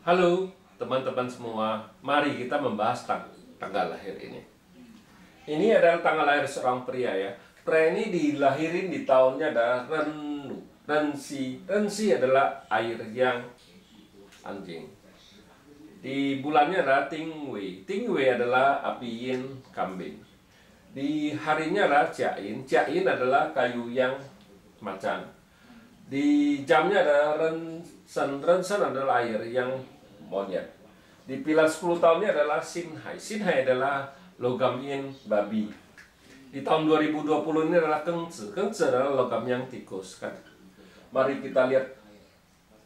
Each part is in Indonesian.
Halo teman-teman semua, mari kita membahas tanggal lahir ini. Ini adalah tanggal lahir seorang pria ya. Pria ini dilahirin di tahunnya adalah Rensi. Rensi adalah air yang anjing. Di bulannya adalah Tingwei. Tingwei adalah api yin kambing. Di harinya adalah Jiayin. Jiayin adalah kayu yang macan. Di jamnya ada Rensen. Rensen adalah air yang monyet. Di pilar 10 tahunnya adalah Sinhai. Sinhai adalah logam yin babi. Di tahun 2020 ini adalah Kengzi. Kengzi adalah logam yang tikus kan. Mari kita lihat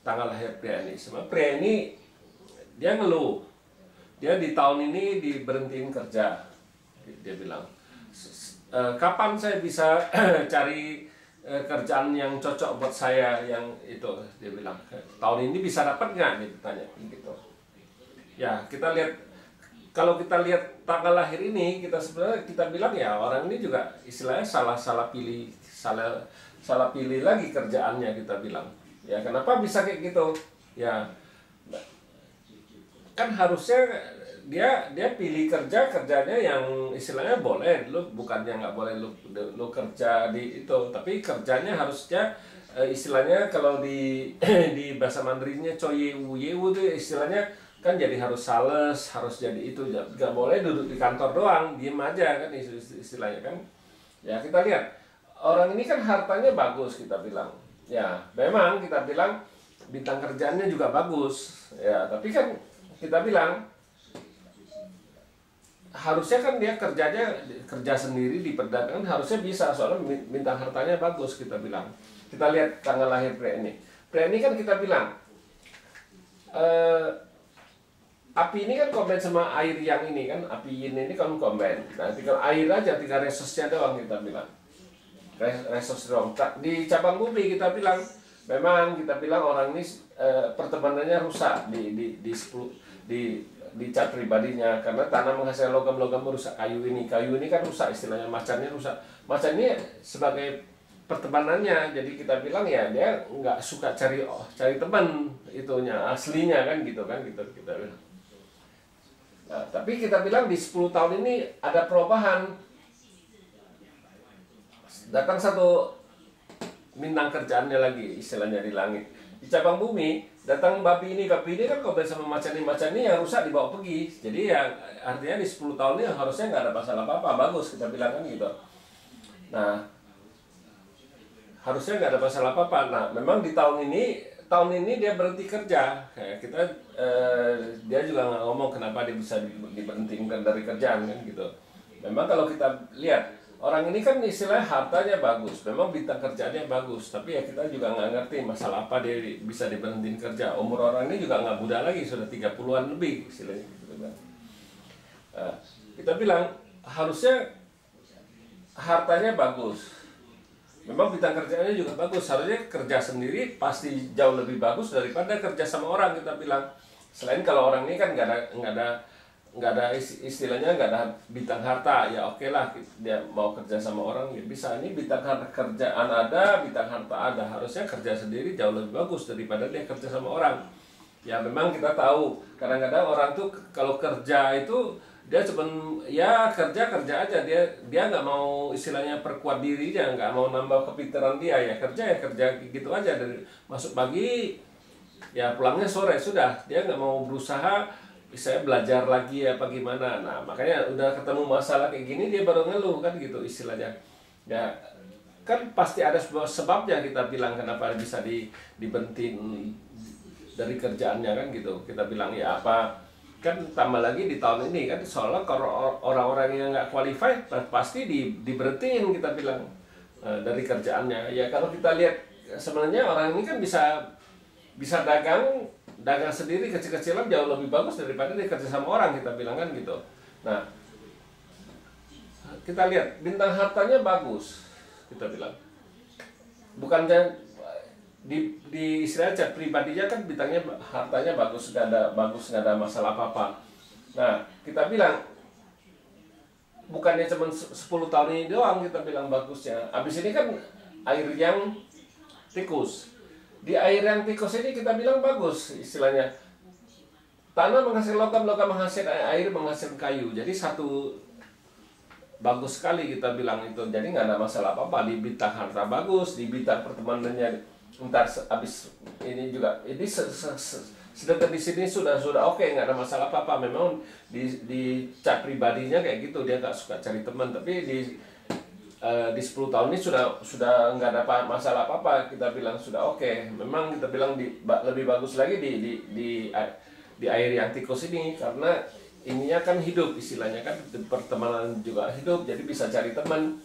tanggal lahir pria ini. Sebenarnya pria ini dia ngeluh. Dia di tahun ini diberhentiin kerja. Dia bilang, kapan saya bisa cari kerjaan yang cocok buat saya yang itu. Dia bilang, tahun ini bisa dapat nggak, dia tanya gitu. Ya, kita lihat, kalau kita lihat tanggal lahir ini, kita sebenarnya kita bilang ya orang ini juga istilahnya salah pilih lagi kerjaannya, kita bilang. Ya, kenapa bisa kayak gitu? Ya, kan harusnya dia pilih kerjanya yang istilahnya boleh, lu bukannya nggak boleh lu kerja di itu, tapi kerjanya harusnya istilahnya kalau di di bahasa Mandarinnya yewu itu istilahnya kan jadi harus sales, harus jadi itu, nggak boleh duduk di kantor doang diem aja kan istilahnya kan. Ya, kita lihat orang ini kan hartanya bagus, kita bilang ya memang kita bilang bintang kerjanya juga bagus ya, tapi kan kita bilang harusnya kan dia kerja sendiri di perdagangan harusnya bisa, soalnya bintang hartanya bagus, kita bilang. Kita lihat tanggal lahir pria ini. Pria ini kan kita bilang api ini kan komben sama air yang ini kan, api yin ini kan komben. Nah, tinggal air aja, tinggal resosnya doang, kita bilang. Resos doang. Di cabang bumi kita bilang memang kita bilang orang ini pertemanannya rusak di cat pribadinya, karena tanah menghasilkan logam-logam merusak kayu ini kan rusak, istilahnya macannya rusak. Macan ini sebagai pertemanannya, jadi kita bilang ya dia nggak suka cari teman itunya aslinya kan gitu kita bilang. Nah, tapi kita bilang di 10 tahun ini ada perubahan, datang satu bintang kerjaannya lagi, istilahnya di langit. Di cabang bumi datang babi ini kan komen sama macan ini yang rusak dibawa pergi. Jadi ya artinya di 10 tahun ini harusnya nggak ada masalah apa-apa, bagus, kita bilang kan gitu. Nah, harusnya nggak ada masalah apa-apa. Nah, memang di tahun ini dia berhenti kerja. Kayak kita dia juga nggak ngomong kenapa dia bisa diberhentikan dari kerjaan kan gitu. Memang kalau kita lihat orang ini kan istilahnya hartanya bagus, memang bintang kerjaannya bagus, tapi ya kita juga nggak ngerti masalah apa dia bisa diberhentiin kerja. Umur orang ini juga nggak muda lagi, sudah 30-an lebih istilahnya. Kita bilang harusnya hartanya bagus, memang bintang kerjaannya juga bagus, harusnya kerja sendiri pasti jauh lebih bagus daripada kerja sama orang, kita bilang. Selain kalau orang ini kan nggak ada istilahnya, nggak ada bintang harta, ya oke lah dia mau kerja sama orang ya bisa. Ini bintang kerjaan ada, bintang harta ada, harusnya kerja sendiri jauh lebih bagus daripada dia kerja sama orang. Ya memang kita tahu kadang-kadang orang tuh kalau kerja itu dia cuma ya kerja aja, dia nggak mau istilahnya perkuat dirinya, nggak mau nambah kepintaran dia, ya kerja gitu aja, dari masuk pagi ya pulangnya sore, sudah dia nggak mau berusaha saya belajar lagi apa gimana. Nah, makanya udah ketemu masalah kayak gini dia baru ngeluh kan gitu istilahnya. Ya kan pasti ada sebuah sebabnya, kita bilang kenapa bisa dibentin dari kerjaannya kan gitu. Kita bilang ya apa, kan tambah lagi di tahun ini kan soalnya kalau orang-orang yang nggak qualified pasti diberhentiin, kita bilang dari kerjaannya. Ya kalau kita lihat sebenarnya orang ini kan bisa dagang sendiri kecil-kecilan jauh lebih bagus daripada dia kerja sama orang, kita bilang kan gitu. Nah, kita lihat bintang hartanya bagus, kita bilang. Bukannya di istilah cat pribadinya kan bintangnya hartanya bagus, nggak ada masalah apa-apa. Nah, kita bilang bukannya cuma 10 tahun ini doang, kita bilang bagusnya. Abis ini kan air yang tikus. Di air yang tikus ini kita bilang bagus istilahnya. tanah menghasilkan logam, logam menghasilkan air, menghasilkan kayu. Jadi satu bagus sekali kita bilang itu. Jadi nggak ada masalah apa-apa di bidang harta bagus, di bidang pertemanannya ntar habis ini juga ini sedangkan di sini sudah oke, nggak ada masalah apa-apa. Memang di cat pribadinya kayak gitu, dia nggak suka cari teman, tapi di 10 tahun ini sudah nggak ada masalah apa-apa, kita bilang sudah oke. Memang kita bilang lebih bagus lagi di air yang tikus ini, karena ininya kan hidup, istilahnya kan pertemanan juga hidup, jadi bisa cari teman,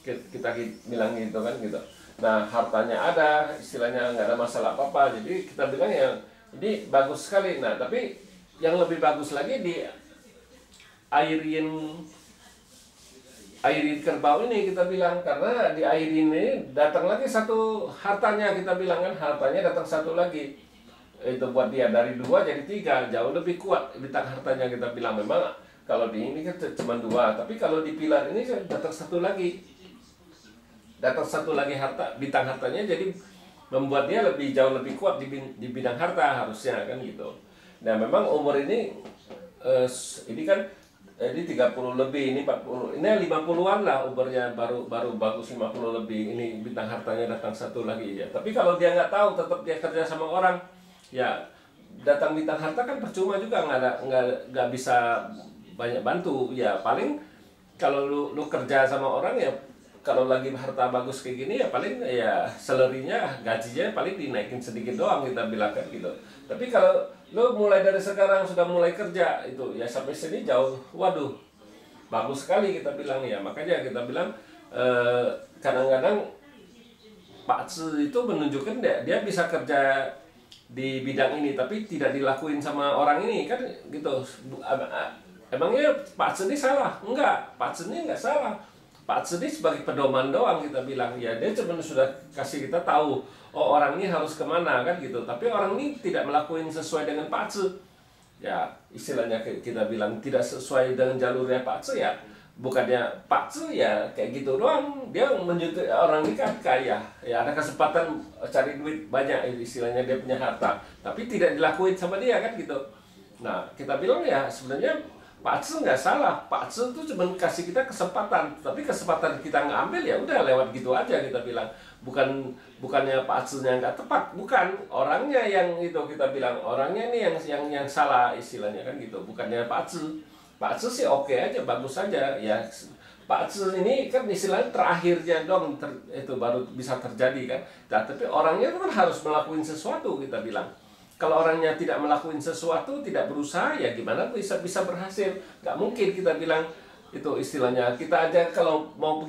kita bilang gitu kan gitu. Nah hartanya ada, istilahnya nggak ada masalah apa-apa, jadi kita bilang ya ini bagus sekali. Nah tapi yang lebih bagus lagi di airin kerbau ini kita bilang, karena di air ini datang lagi satu hartanya, kita bilang kan hartanya datang satu lagi, itu buat dia dari 2 jadi 3, jauh lebih kuat bintang hartanya, kita bilang. Memang kalau di ini kan cuma 2, tapi kalau di pilar ini datang satu lagi harta, bintang hartanya, jadi membuat dia jauh lebih kuat di bidang harta harusnya kan gitu. Nah memang umur ini kan jadi 30 lebih, ini 40, ini 50-an lah umurnya, baru bagus 50 lebih, ini bintang hartanya datang satu lagi ya. Tapi kalau dia nggak tahu, tetap dia kerja sama orang, ya datang bintang harta kan percuma juga, nggak bisa banyak bantu ya. Paling kalau lu kerja sama orang ya, kalau lagi harta bagus kayak gini ya paling ya salary-nya, gajinya paling dinaikin sedikit doang, kita bilang kan gitu. Tapi kalau lu mulai dari sekarang sudah mulai kerja itu ya sampai sini jauh, waduh bagus sekali kita bilang ya. Makanya kita bilang kadang-kadang Pak Tzu itu menunjukkan dia bisa kerja di bidang ini tapi tidak dilakuin sama orang ini kan gitu. Emangnya Pak Tzu ini salah? Enggak, Pak Tzu ini enggak salah. Pak Tzu ini sebagai pedoman doang, kita bilang ya, dia cuma sudah kasih kita tahu oh orang ini harus kemana kan gitu. Tapi orang ini tidak melakukan sesuai dengan Pak Tzu ya, istilahnya kita bilang tidak sesuai dengan jalurnya Pak Tzu ya. Bukannya Pak Tzu ya kayak gitu doang, dia menjadi orang ini kan kaya ya, ada kesempatan cari duit banyak, istilahnya dia punya harta, tapi tidak dilakuin sama dia kan gitu. Nah kita bilang ya sebenarnya Pak Tzu nggak salah, Pak Tzu itu cuma kasih kita kesempatan, tapi kesempatan kita nggak ambil ya udah lewat gitu aja, kita bilang. Bukannya Pak Tzu-nya nggak tepat, bukan orangnya yang itu, kita bilang orangnya ini yang salah, istilahnya kan gitu, bukannya Pak Tzu. Pak Tzu sih oke aja, bagus aja ya. Pak Tzu ini kan istilahnya terakhirnya dong itu baru bisa terjadi kan. Nah, tapi orangnya kan harus melakukan sesuatu, kita bilang. Kalau orangnya tidak melakukan sesuatu, tidak berusaha, ya gimana bisa berhasil? Nggak mungkin, kita bilang itu istilahnya. Kita aja kalau mau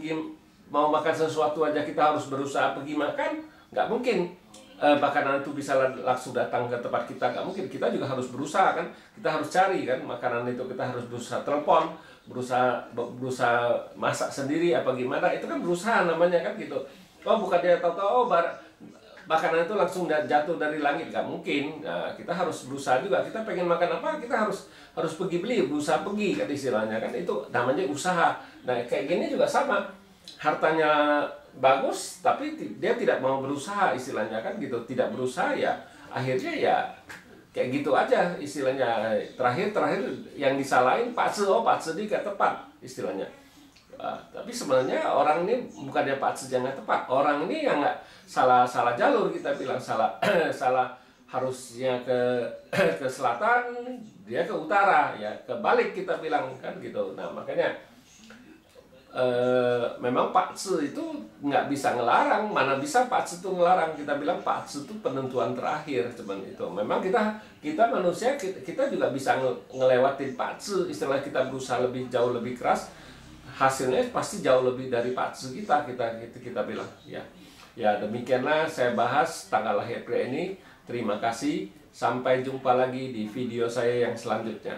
makan sesuatu aja kita harus berusaha pergi makan, nggak mungkin. Makanan itu bisa langsung datang ke tempat kita, nggak mungkin. Kita juga harus berusaha kan, kita harus cari kan makanan itu, kita harus berusaha telepon, berusaha masak sendiri apa gimana, itu kan berusaha namanya kan gitu. Oh bukan dia tahu-tahu makanan itu langsung jatuh dari langit, nggak mungkin. Nah, kita harus berusaha juga. Kita pengen makan apa, kita harus pergi beli, berusaha pergi kan istilahnya kan, itu namanya usaha. Nah kayak gini juga sama, hartanya bagus tapi dia tidak mau berusaha, istilahnya kan gitu, tidak berusaha ya akhirnya ya kayak gitu aja, istilahnya. Terakhir yang disalahin Pak Tzu, Pak Tzu ini gak tepat, istilahnya. Tapi sebenarnya orang ini bukannya Pak Tzu yang nggak tepat, orang ini yang nggak salah jalur, kita bilang salah salah, harusnya ke selatan, dia ke utara ya, kebalik kita bilang kan gitu. Nah makanya memang Pak Tzu itu nggak bisa ngelarang, mana bisa Pak Tzu itu ngelarang. Kita bilang Pak Tzu itu penentuan terakhir, cuman itu. Memang kita manusia, kita juga bisa ngelewatin Pak Tzu, istilah kita berusaha jauh lebih keras, hasilnya pasti jauh lebih dari Pak Tzu kita bilang ya. Ya demikianlah saya bahas tanggal lahir pria ini. Terima kasih, sampai jumpa lagi di video saya yang selanjutnya.